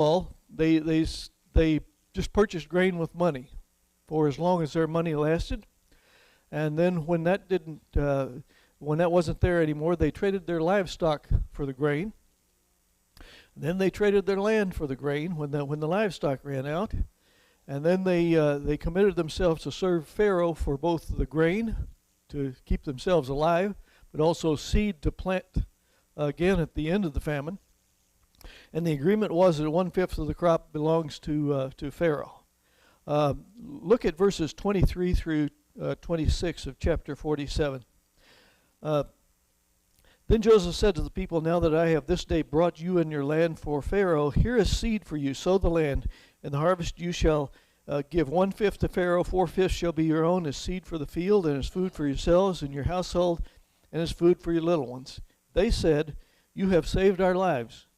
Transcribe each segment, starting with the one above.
all, they just purchased grain with money for as long as their money lasted, and then when that wasn't there anymore, they traded their livestock for the grain. Then they traded their land for the grain when the livestock ran out, and then they committed themselves to serve Pharaoh for both the grain to keep themselves alive, but also seed to plant again at the end of the famine. And the agreement was that 1/5 of the crop belongs to Pharaoh. Look at verses 23 through 26 of chapter 47. Then Joseph said to the people, "Now that I have this day brought you and your land for Pharaoh, here is seed for you. Sow the land. In the harvest you shall give 1/5 to Pharaoh. 4/5 shall be your own as seed for the field, and as food for yourselves and your household, and as food for your little ones." They said, "You have saved our lives.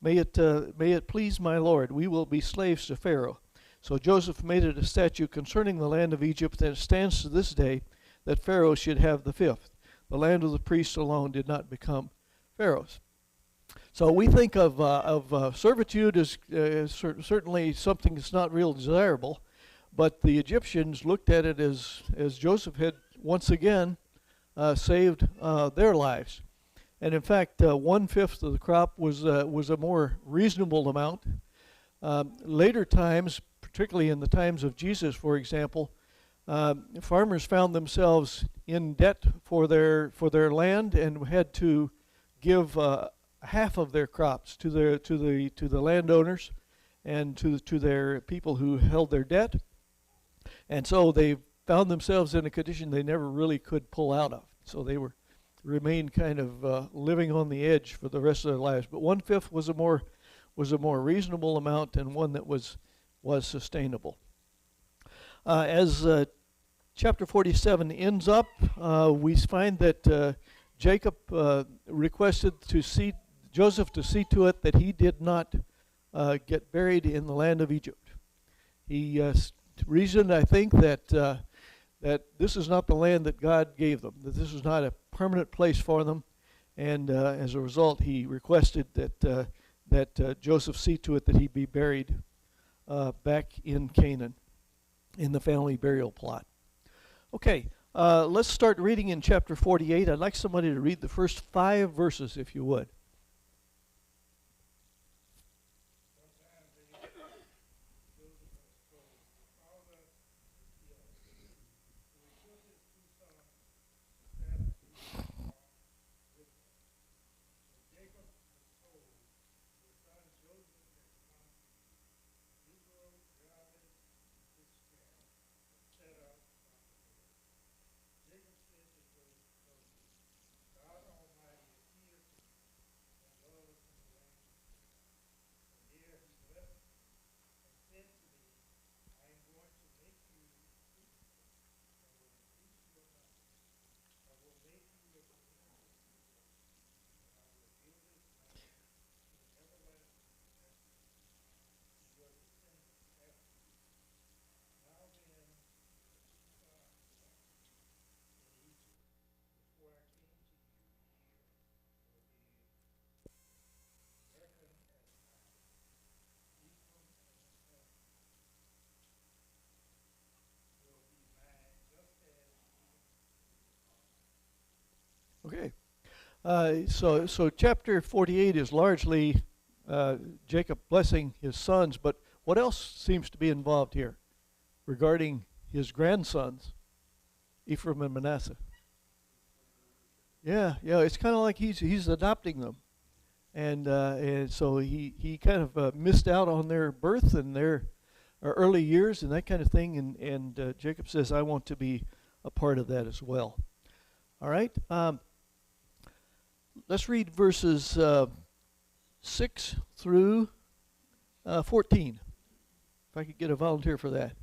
May it please my Lord. We will be slaves to Pharaoh." So Joseph made it a statute concerning the land of Egypt, and it stands to this day, that Pharaoh should have the 5th. The land of the priests alone did not become Pharaoh's. So we think of servitude as certainly something that's not real desirable, but the Egyptians looked at it as Joseph had once again saved their lives. And in fact, 1/5 of the crop was a more reasonable amount. Later times, particularly in the times of Jesus, for example, farmers found themselves in debt for their land and had to give half of their crops to the landowners and to their people who held their debt, and so they found themselves in a condition they never really could pull out of. So they remained kind of living on the edge for the rest of their lives. But 1/5 was a more reasonable amount, and one that was sustainable. As chapter 47 ends up, we find that Jacob requested Joseph to see to it that he did not get buried in the land of Egypt. He reasoned, I think, that this is not the land that God gave them, that this is not a permanent place for them, and as a result, he requested that Joseph see to it that he be buried back in Canaan in the family burial plot. Okay, let's start reading in chapter 48. I'd like somebody to read the first 5 verses, if you would. Okay, so chapter 48 is largely Jacob blessing his sons, but what else seems to be involved here regarding his grandsons, Ephraim and Manasseh? Yeah, it's kind of like he's adopting them, and so he kind of missed out on their birth and their early years and that kind of thing, and Jacob says, "I want to be a part of that as well." All right. Let's read verses 6 through 14. If I could get a volunteer for that.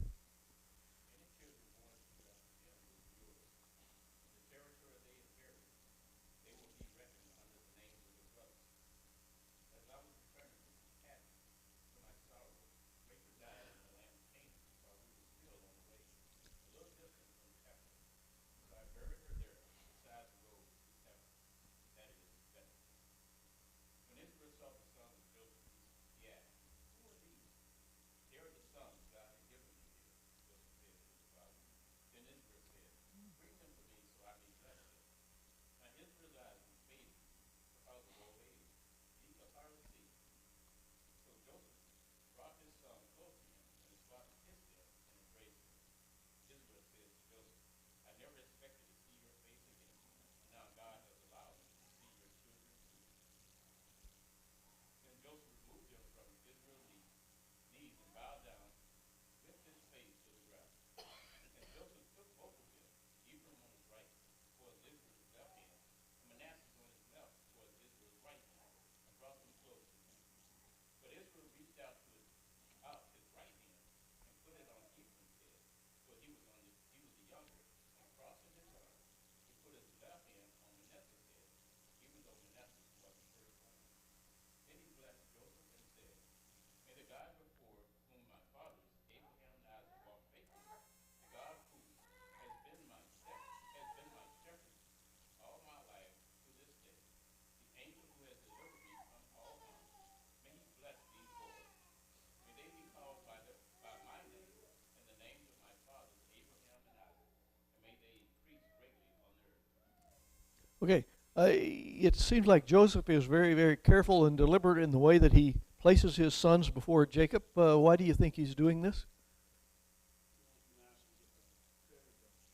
Okay. It seems like Joseph is very, very careful and deliberate in the way that he places his sons before Jacob. Why do you think he's doing this?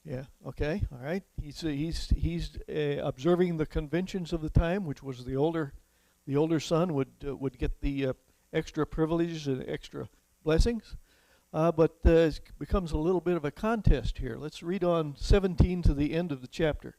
Yeah. Okay. All right. He's observing the conventions of the time, which was the older son would get the extra privileges and extra blessings. But it becomes a little bit of a contest here. Let's read on 17 to the end of the chapter.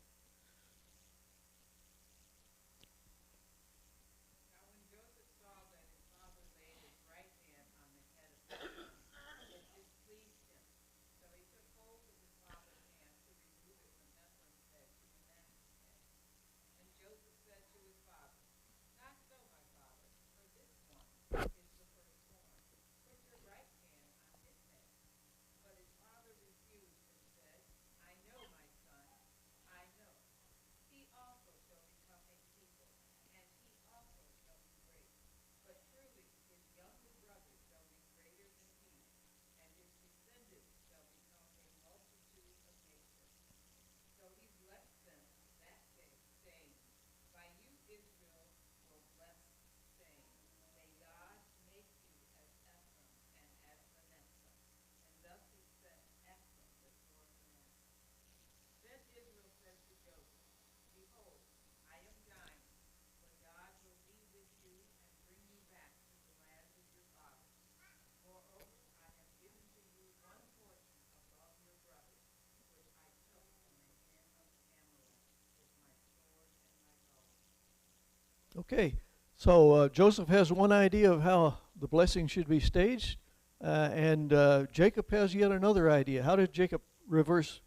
Okay, so Joseph has one idea of how the blessing should be staged, and Jacob has yet another idea. How did Jacob reverse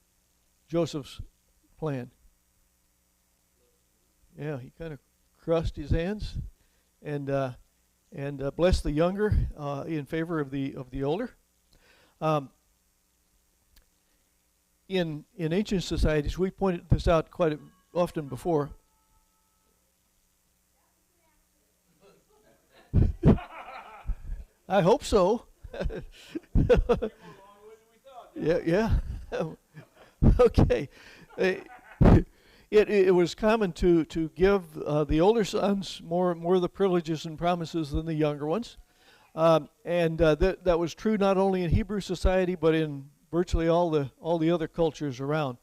Joseph's plan? Yeah, he kind of crossed his hands and blessed the younger in favor of the older. Um, in ancient societies, we pointed this out quite often before. I hope so. Yeah, yeah. Okay. It was common to give the older sons more of the privileges and promises than the younger ones, and that was true not only in Hebrew society but in virtually all the other cultures around.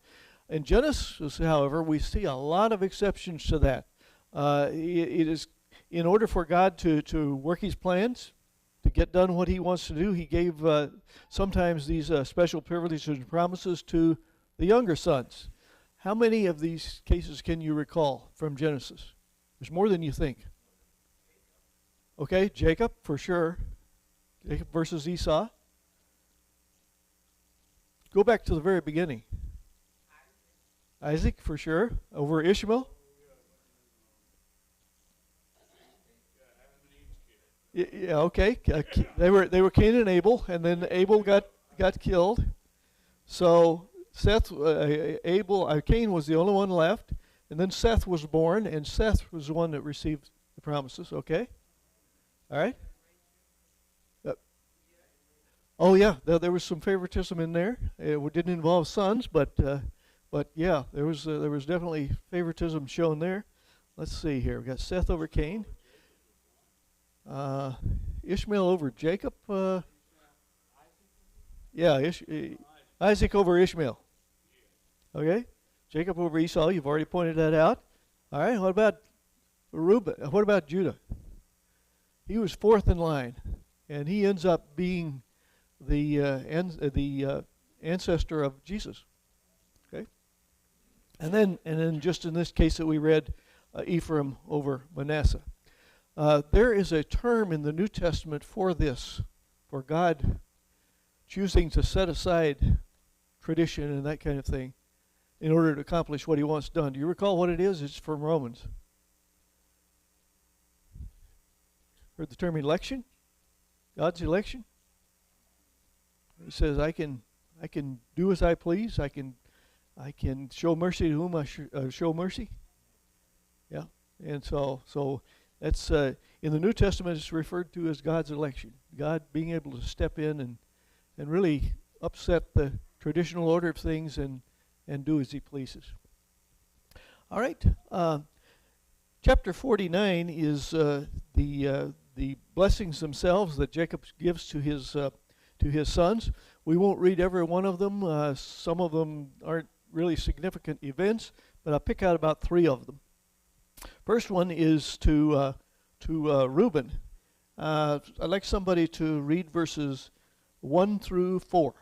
In Genesis, however, we see a lot of exceptions to that. It is in order for God to work His plans, to get done what He wants to do. He gave sometimes these special privileges and promises to the younger sons. How many of these cases can you recall from Genesis? There's more than you think. Okay, Jacob, for sure. Jacob versus Esau. Go back to the very beginning. Isaac, for sure, over Ishmael. Yeah, okay. They were Cain and Abel, and then Abel got killed. So Cain was the only one left, and then Seth was born, and Seth was the one that received the promises. Okay, all right. Oh yeah, there was some favoritism in there. It didn't involve sons, but yeah, there was definitely favoritism shown there. Let's see here. We got Seth over Cain. Ishmael over Jacob. Yeah, Isaac over Ishmael. Okay, Jacob over Esau. You've already pointed that out. All right. What about Reuben? What about Judah? He was fourth in line, and he ends up being the ancestor of Jesus. Okay, and then just in this case that we read, Ephraim over Manasseh. There is a term in the New Testament for this, for God choosing to set aside tradition and that kind of thing in order to accomplish what He wants done. Do you recall what it is? It's from Romans. Heard the term election? God's election? He says, I can do as I please. I can show mercy to whom I show mercy. Yeah, and so that's in the New Testament. It's referred to as God's election. God being able to step in and really upset the traditional order of things and do as He pleases. All right. Chapter 49 is the blessings themselves that Jacob gives to his sons. We won't read every one of them. Some of them aren't really significant events, but I'll pick out about three of them. First one is to Reuben. I'd like somebody to read verses 1 through 4.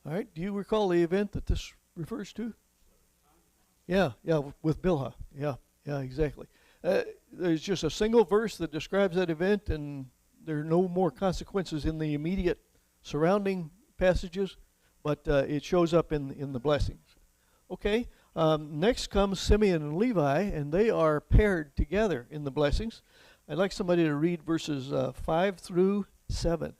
All right. Do you recall the event that this refers to? Yeah, with Bilhah. Yeah, exactly. There's just a single verse that describes that event, and there are no more consequences in the immediate surrounding passages, but it shows up in the blessings. Okay. Next comes Simeon and Levi, and they are paired together in the blessings. I'd like somebody to read verses 5 through 7.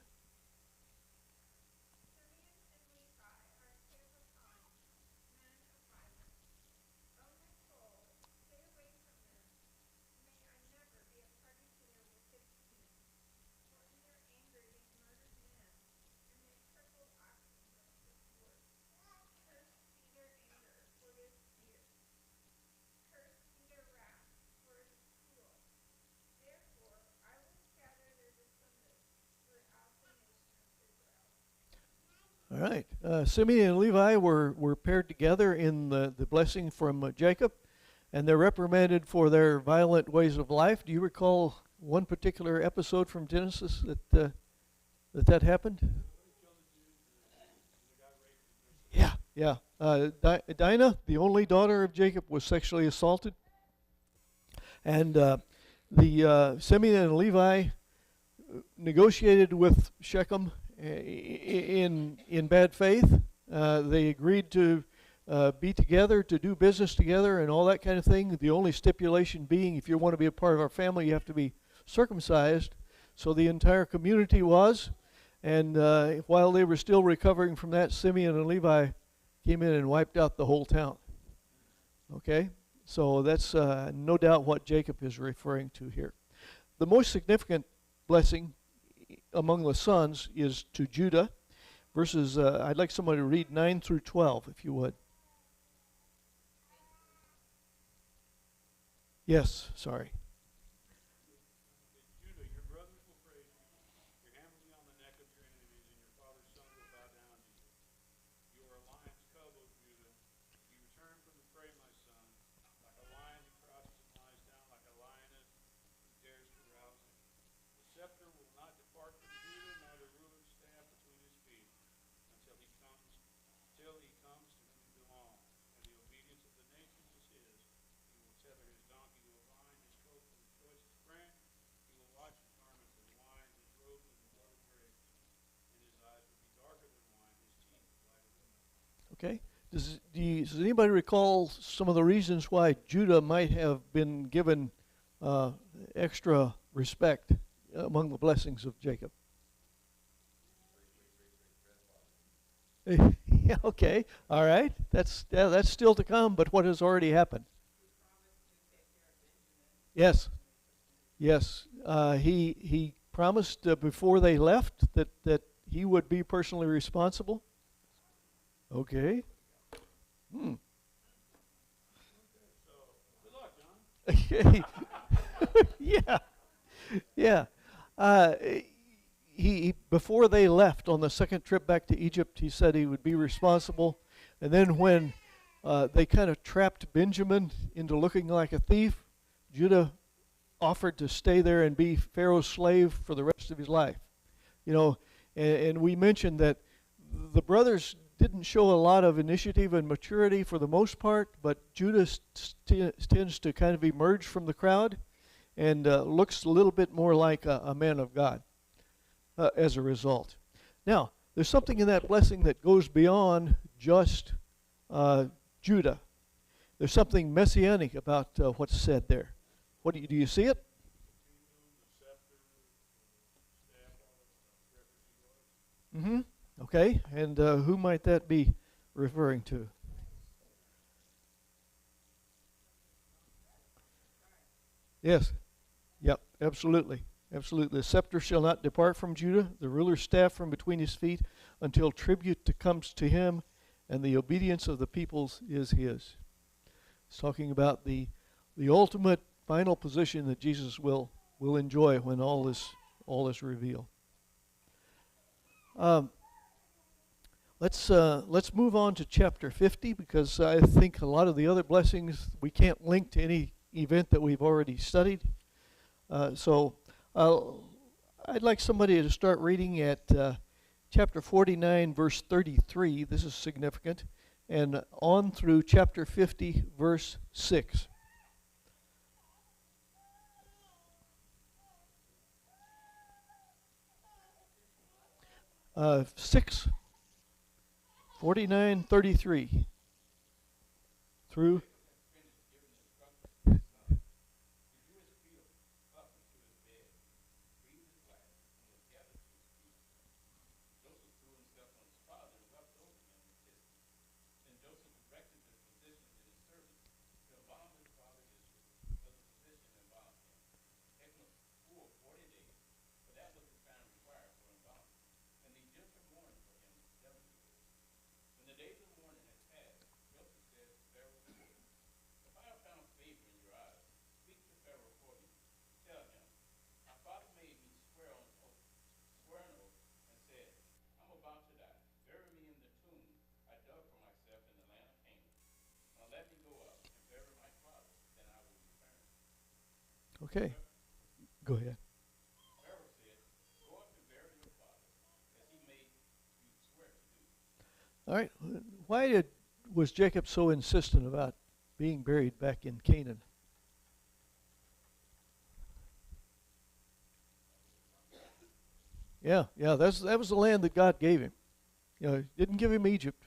All right. Simeon and Levi were paired together in the blessing from Jacob, and they're reprimanded for their violent ways of life. Do you recall one particular episode from Genesis that happened? Yeah. Dinah, the only daughter of Jacob, was sexually assaulted, and the Simeon and Levi negotiated with Shechem in bad faith. They agreed to be together, to do business together, and all that kind of thing. The only stipulation being, if you want to be a part of our family, you have to be circumcised. So the entire community was, and while they were still recovering from that, Simeon and Levi came in and wiped out the whole town. Okay? So that's no doubt what Jacob is referring to here. The most significant blessing among the sons is to Judah. Verses, I'd like somebody to read 9 through 12, if you would. Yes, sorry. Okay. Does anybody recall some of the reasons why Judah might have been given extra respect among the blessings of Jacob? Yeah, okay. All right. That's still to come, but what has already happened? Yes. He promised before they left that he would be personally responsible. Okay. Okay. Yeah. He before they left on the second trip back to Egypt, he said he would be responsible. And then when they kind of trapped Benjamin into looking like a thief, Judah offered to stay there and be Pharaoh's slave for the rest of his life. And we mentioned that the brothers didn't show a lot of initiative and maturity for the most part, but Judah tends to kind of emerge from the crowd and looks a little bit more like a man of God as a result. Now, there's something in that blessing that goes beyond just Judah. There's something messianic about what's said there. Do you see it? Mm-hmm. Okay, and who might that be referring to? Yes. Yep, absolutely. Absolutely. The scepter shall not depart from Judah, the ruler's staff from between his feet, until tribute comes to him, and the obedience of the peoples is his. It's talking about the ultimate final position that Jesus will enjoy when all is revealed. Um, let's move on to chapter 50, because I think a lot of the other blessings we can't link to any event that we've already studied. So I'd like somebody to start reading at chapter 49, verse 33. This is significant. And on through chapter 50, verse 6. 6, 49:33 through. Okay, go ahead. All right. Was Jacob so insistent about being buried back in Canaan? Yeah, that was the land that God gave him. Didn't give him Egypt.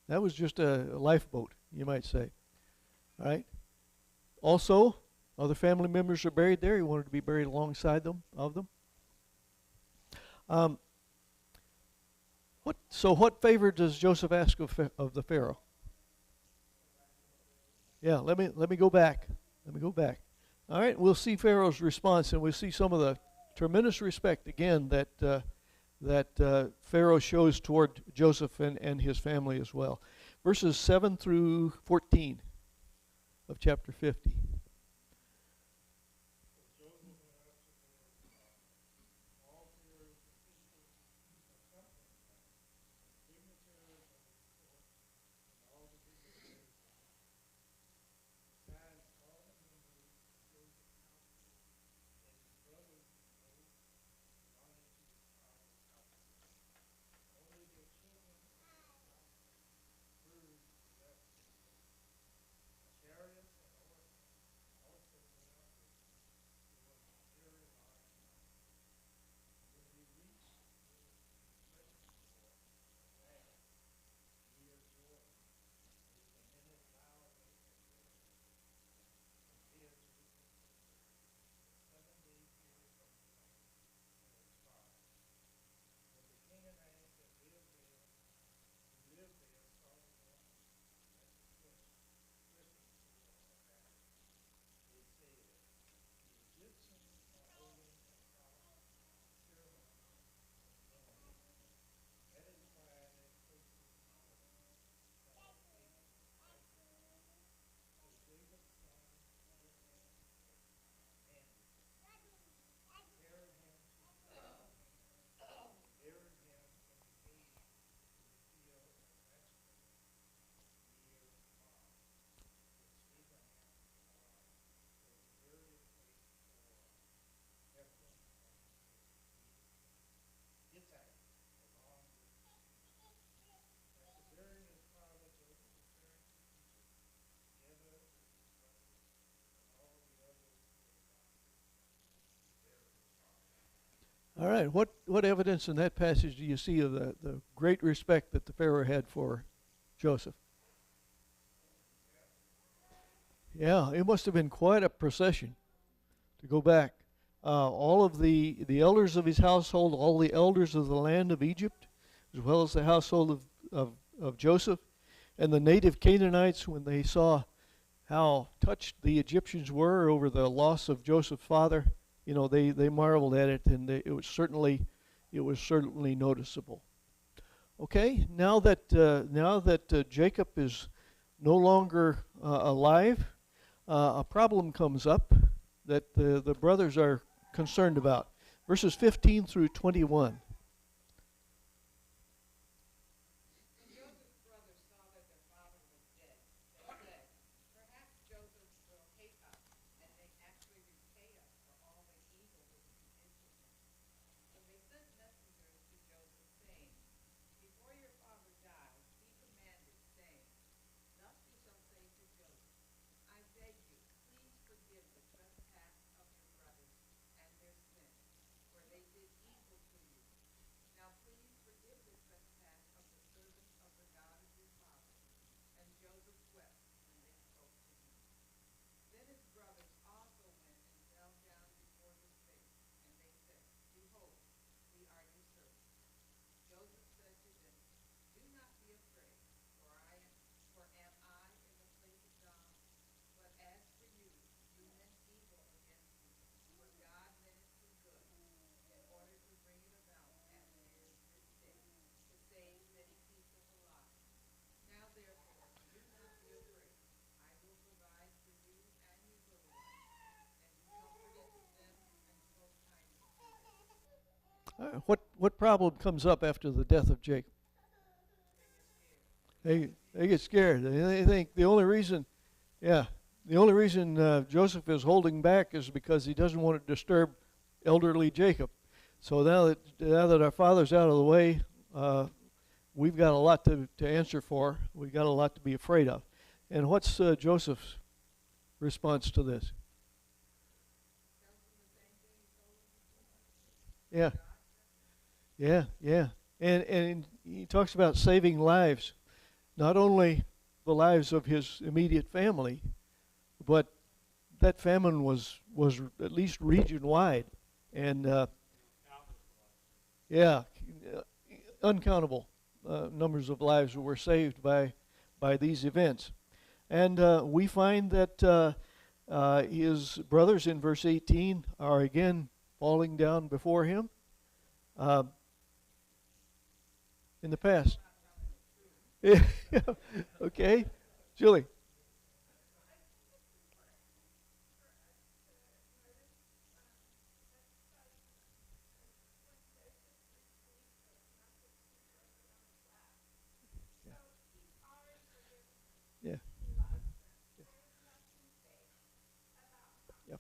That was just a lifeboat, you might say. All right. Also, other family members are buried there. He wanted to be buried alongside them. Um, what favor does Joseph ask of the Pharaoh? Yeah, let me go back. All right, we'll see Pharaoh's response, and we'll see some of the tremendous respect again that Pharaoh shows toward Joseph and his family as well. Verses 7 through 14 of chapter 50. All right. What evidence in that passage do you see of the great respect that the Pharaoh had for Joseph? Yeah, it must have been quite a procession to go back. All of the elders of his household, all the elders of the land of Egypt, as well as the household of Joseph, and the native Canaanites, when they saw how touched the Egyptians were over the loss of Joseph's father, they marveled at it, and it was certainly noticeable. Okay, now that Jacob is no longer alive, a problem comes up that the brothers are concerned about. Verses 15 through 21. What problem comes up after the death of Jacob? They get scared. They think the only reason Joseph is holding back is because he doesn't want to disturb elderly Jacob. So now that our father's out of the way, we've got a lot to answer for. We've got a lot to be afraid of. And what's Joseph's response to this? Yeah, yeah. And he talks about saving lives, not only the lives of his immediate family, but that famine was at least region wide, and yeah, uncountable numbers of lives were saved by these events. And we find that his brothers in verse 18 are again falling down before him uh, in the past. Yeah. Okay, Julie. Yeah. Yeah. Yep.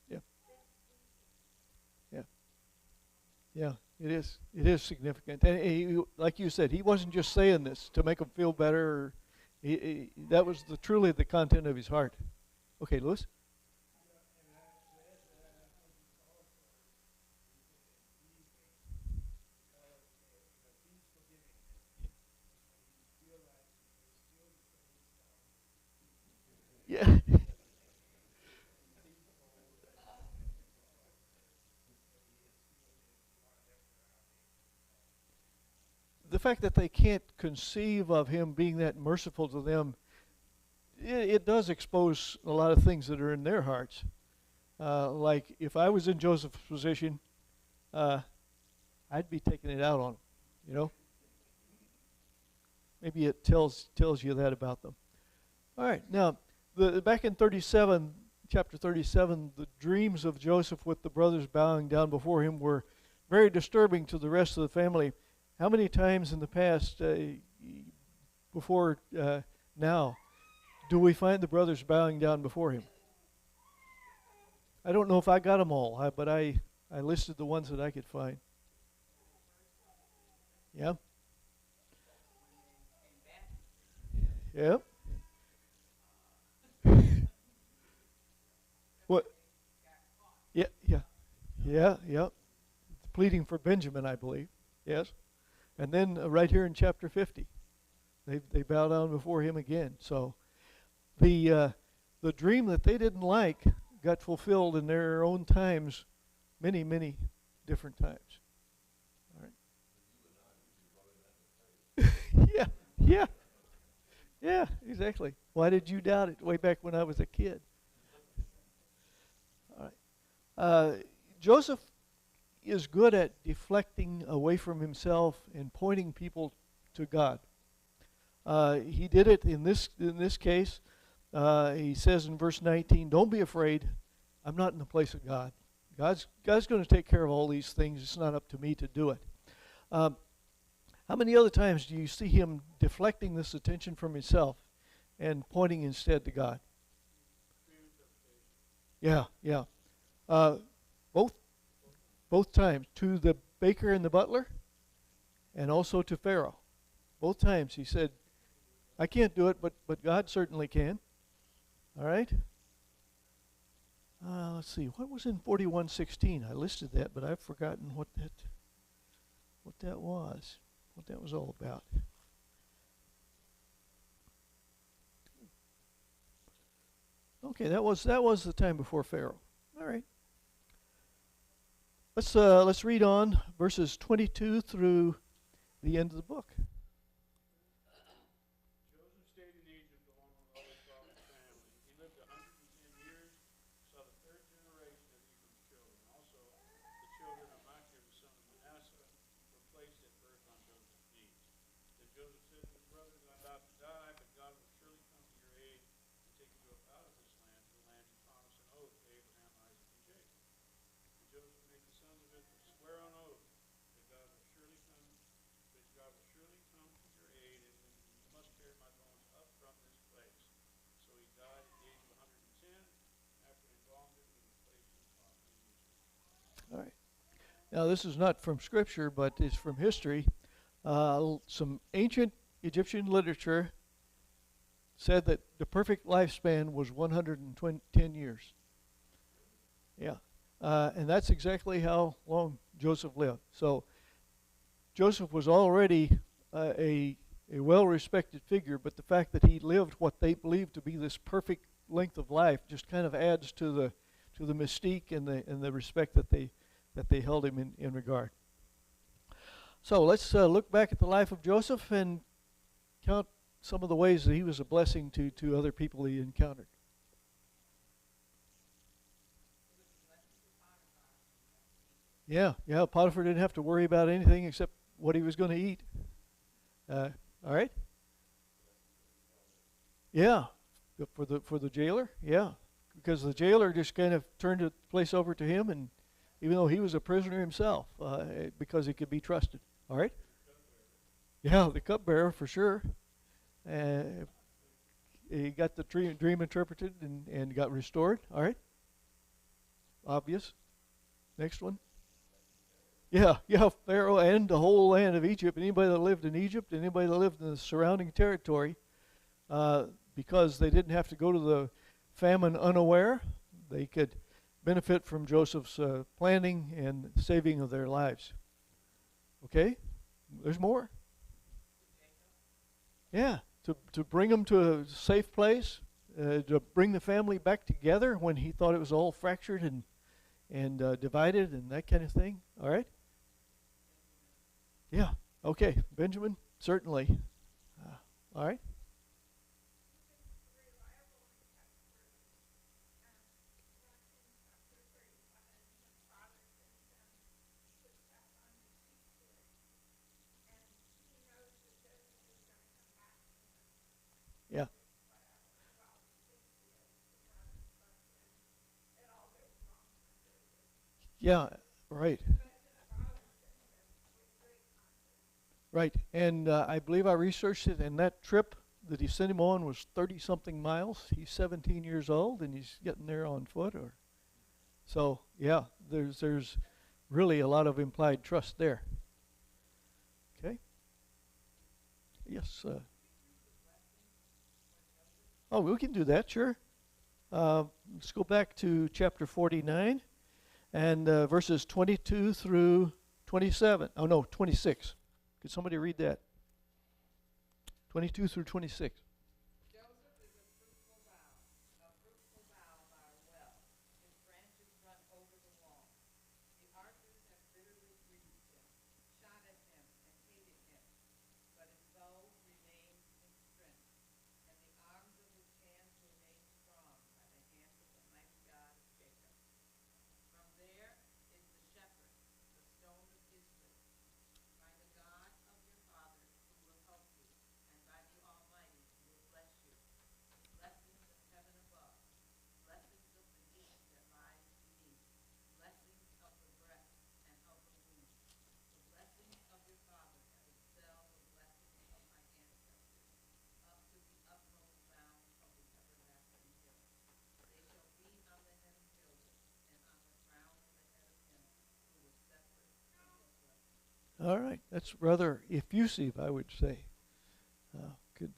Yeah. Yeah. Yeah. It is. It is significant, and like you said, he wasn't just saying this to make him feel better. That was truly the content of his heart. Okay, Lewis. Yeah. The fact that they can't conceive of him being that merciful to them, it does expose a lot of things that are in their hearts. Like if I was in Joseph's position, uh, I'd be taking it out on them. You know, maybe it tells you that about them. All right, now back in 37, chapter 37, the dreams of Joseph with the brothers bowing down before him were very disturbing to the rest of the family. How many times in the past, before now, do we find the brothers bowing down before him? I don't know if I got them all, but I I listed the ones that I could find. Yeah. Yep. What? Yeah, yeah, yeah. Pleading for Benjamin, I believe. Yes. And then right here in chapter 50, they bow down before him again. So the dream that they didn't like got fulfilled in their own times, many different times. All right. Yeah, yeah, yeah. Exactly. Why did you doubt it way back when I was a kid? All right. Joseph is good at deflecting away from himself and pointing people to God. He did it in this case. He says in verse 19, "Don't be afraid. I'm not in the place of God. God's going to take care of all these things. It's not up to me to do it." How many other times do you see him deflecting this attention from himself and pointing instead to God? Yeah, yeah. Both times, to the baker and the butler, and also to Pharaoh. Both times he said, "I can't do it, but God certainly can." All right. Let's see. What was in 41:16? I listed that, but I've forgotten what that was. What that was all about. Okay, that was the time before Pharaoh. All right. Let's read on verses 22 through the end of the book. Joseph stayed in Egypt along with all his father's family. He lived 110 years, saw the third generation of Ephraim's children. Also, the children of Machir, the son of Manasseh, were placed at birth on Joseph's knees. Then Joseph said to his brothers, "I'm about to die, but God will surely come to your aid and take you up out of this land, to the land you promised an oath to Abraham, Isaac, and Jacob." And Joseph made the sons of Israel swear on oath that God will surely come to your aid, and you must carry my bones up from this place. So he died at the age of 110. After embalmed him, he was placed in the coffin in Egypt. All right. Now, this is not from Scripture, but it's from history. Some ancient Egyptian literature said that the perfect lifespan was 110 years. Yeah. And that's exactly how long Joseph lived. So Joseph was already a well-respected figure, but the fact that he lived what they believed to be this perfect length of life just kind of adds to the mystique and the respect that they held him in regard. So let's look back at the life of Joseph and count some of the ways that he was a blessing to other people he encountered. Yeah, Potiphar didn't have to worry about anything except what he was going to eat. All right. Yeah, for the jailer. Yeah, because the jailer just kind of turned the place over to him, and even though he was a prisoner himself, because he could be trusted. All right. Yeah, the cupbearer for sure. He got the dream interpreted and got restored. All right. Obvious. Next one. Yeah, Pharaoh and the whole land of Egypt. Anybody that lived in Egypt, anybody that lived in the surrounding territory, because they didn't have to go to the famine unaware, they could benefit from Joseph's planning and saving of their lives. Okay, there's more. Yeah, to bring them to a safe place, to bring the family back together when he thought it was all fractured and divided and that kind of thing. All right. Yeah. Okay, Benjamin, certainly. All right. Yeah. Yeah. Right. Right. And I believe I researched it, and that trip that he sent him on was 30-something miles. He's 17 years old, and he's getting there on foot. So, yeah, there's really a lot of implied trust there. Okay. Yes. Oh, we can do that, sure. Let's go back to chapter 49 and verses 22 through 27. Oh, no, 26. Could somebody read that? 22 through 26. Joseph is a fruitful bough by a well. His branches run over the wall. The archers have bitterly grieved him, shot at him, and hated him. But his bow remained in strength, and the arms of his hands remained strong by the hand of the mighty God of Jacob. From there is the shepherd, the stone of Israel, by the God of your fathers who will help you, and by the Almighty who will bless you. Blessings of heaven above, blessings of the deep that lies beneath, blessings of the breast and of the womb. The blessings of your father have excelled the blessings of my ancestors, up to the utmost bounds of the everlasting hill. They shall be on the head of Joseph, and on the crown of the head of him who was separate from his blessing. All right. That's rather effusive, I would say.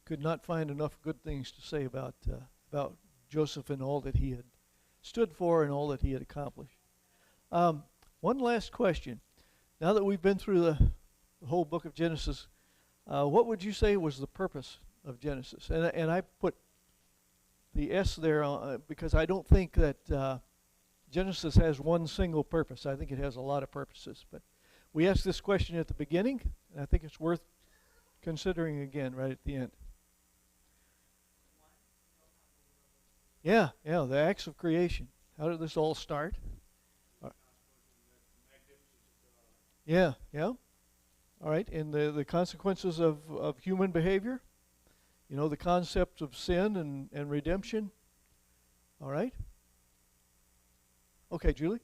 Could not find enough good things to say about Joseph and all that he had stood for and all that he had accomplished. One last question. Now that we've been through the whole book of Genesis, what would you say was the purpose of Genesis? And I put the S there because I don't think that Genesis has one single purpose. I think it has a lot of purposes. But we asked this question at the beginning, and I think it's worth considering again right at the end. Yeah, the acts of creation. How did this all start? Yeah. All right, and the consequences of human behavior. You know, the concept of sin and redemption. All right. Okay, Julie?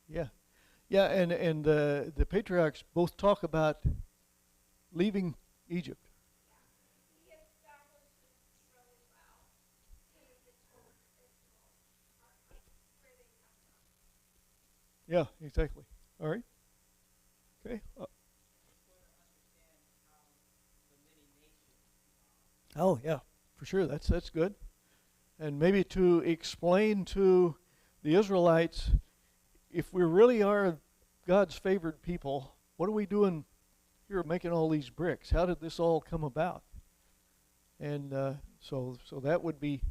Yeah. Yeah, and the patriarchs both talk about leaving Egypt. Yeah, exactly. All right. Okay. Oh, yeah, for sure. That's good. And maybe to explain to the Israelites, if we really are God's favored people, what are we doing here making all these bricks? How did this all come about? And so that would be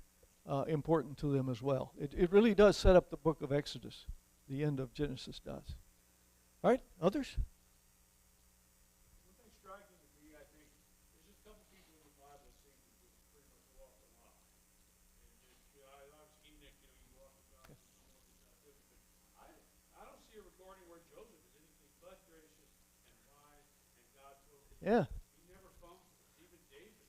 important to them as well. It really does set up the book of Exodus. The end of Genesis does. All right, others? One thing striking to me, I think, there's just a couple people in the Bible that seem to just pretty much walk the line. And just, obviously Enoch, you walk with God, and so forth, it's not different. But I don't see a recording where Joseph is anything but gracious and wise, and God told him. Yeah. He never fumbled. Even David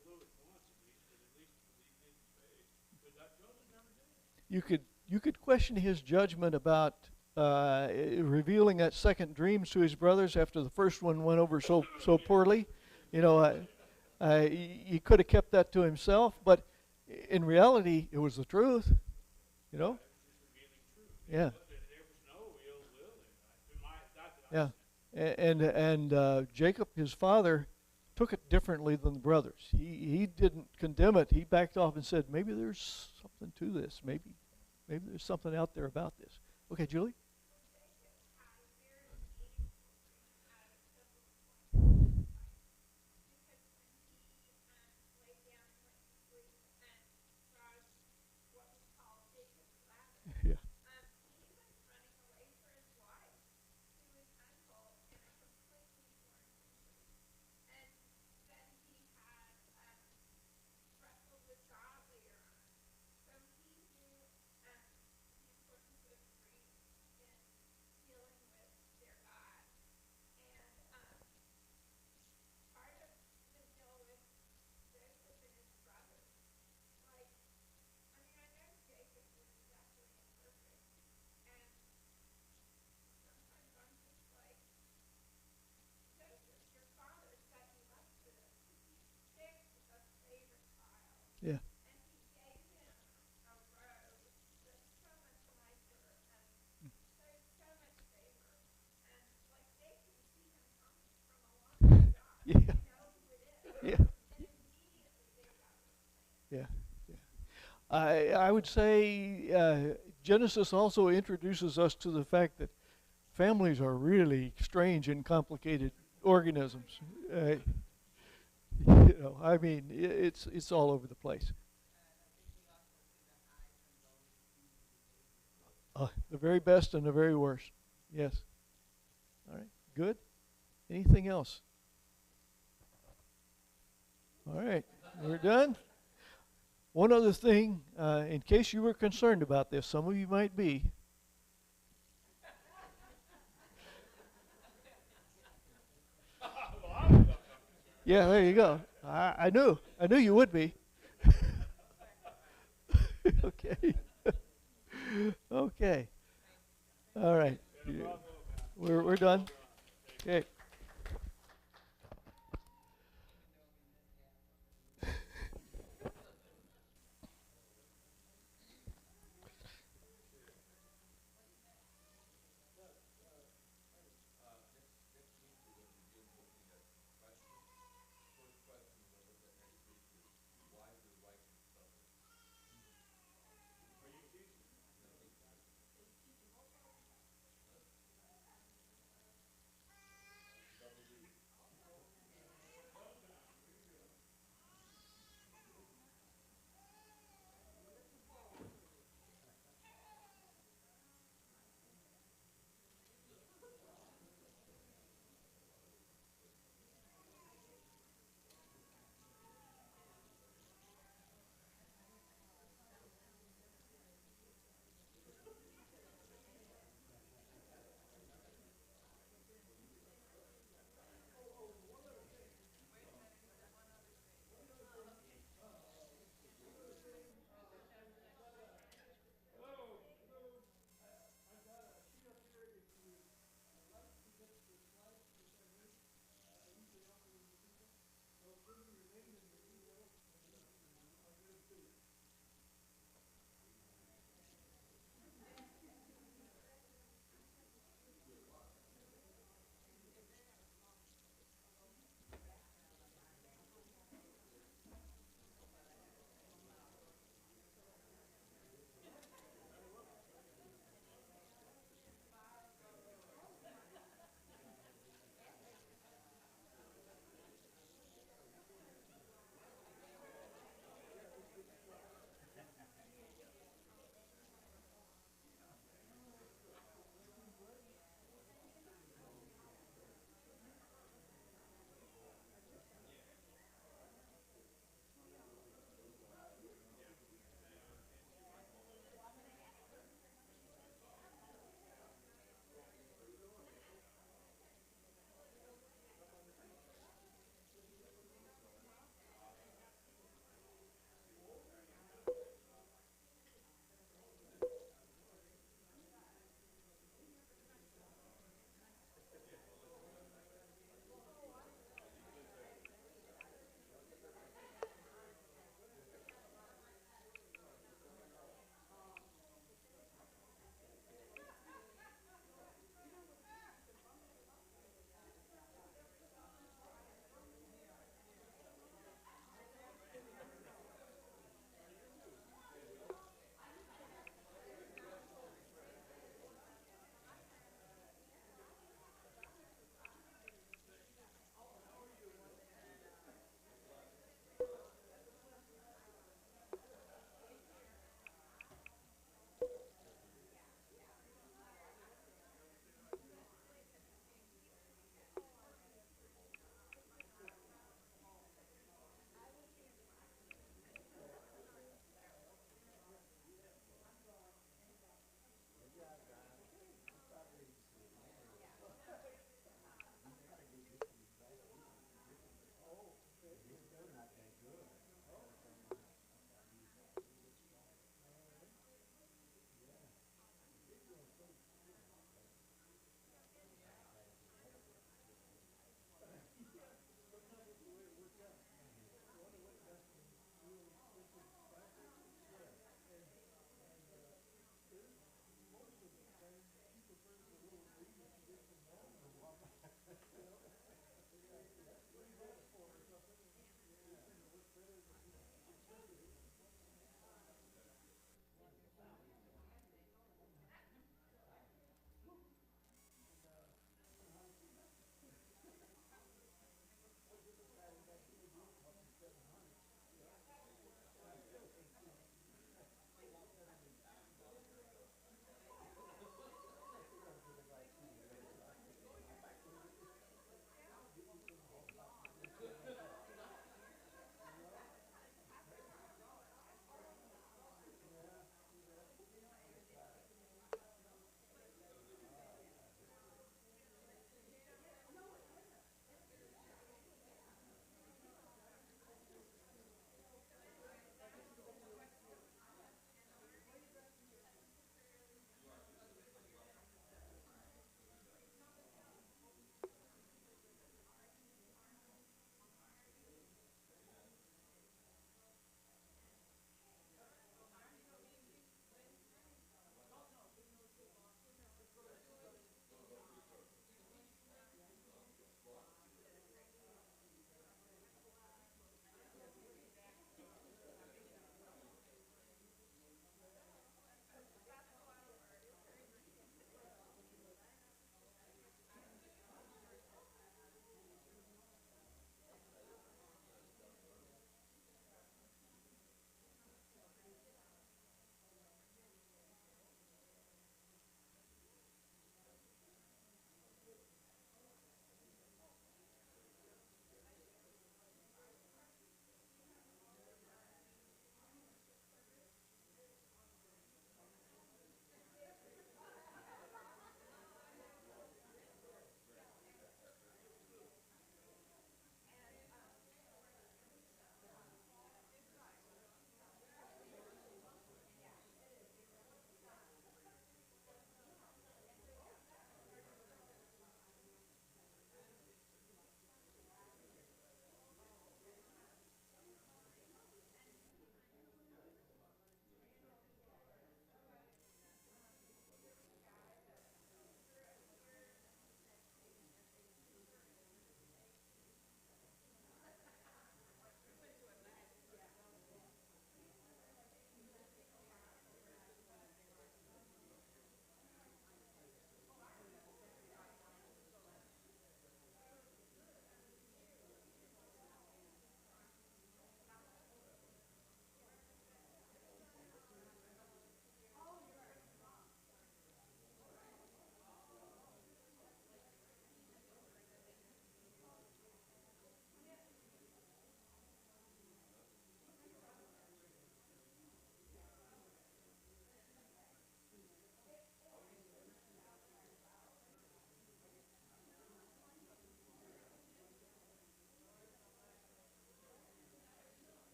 blew it once, at least believed in his faith. But Joseph never did. You could question his judgment about revealing that second dream to his brothers after the first one went over so poorly. You know, he could have kept that to himself, but in reality, it was the truth. You know. Yeah. There was no ill will in Yeah. And Jacob, his father, took it differently than the brothers. He didn't condemn it. He backed off and said, maybe there's something to this. Maybe there's something out there about this. Okay, Julie? Yeah. Yeah. Yeah. I would say Genesis also introduces us to the fact that families are really strange and complicated organisms. You know, I mean, it's all over the place. The very best and the very worst. Yes. All right. Good. Anything else? All right. We're done. One other thing, in case you were concerned about this, some of you might be. Yeah, there you go. I knew. I knew you would be. Okay. Okay. All right. We're done. Okay.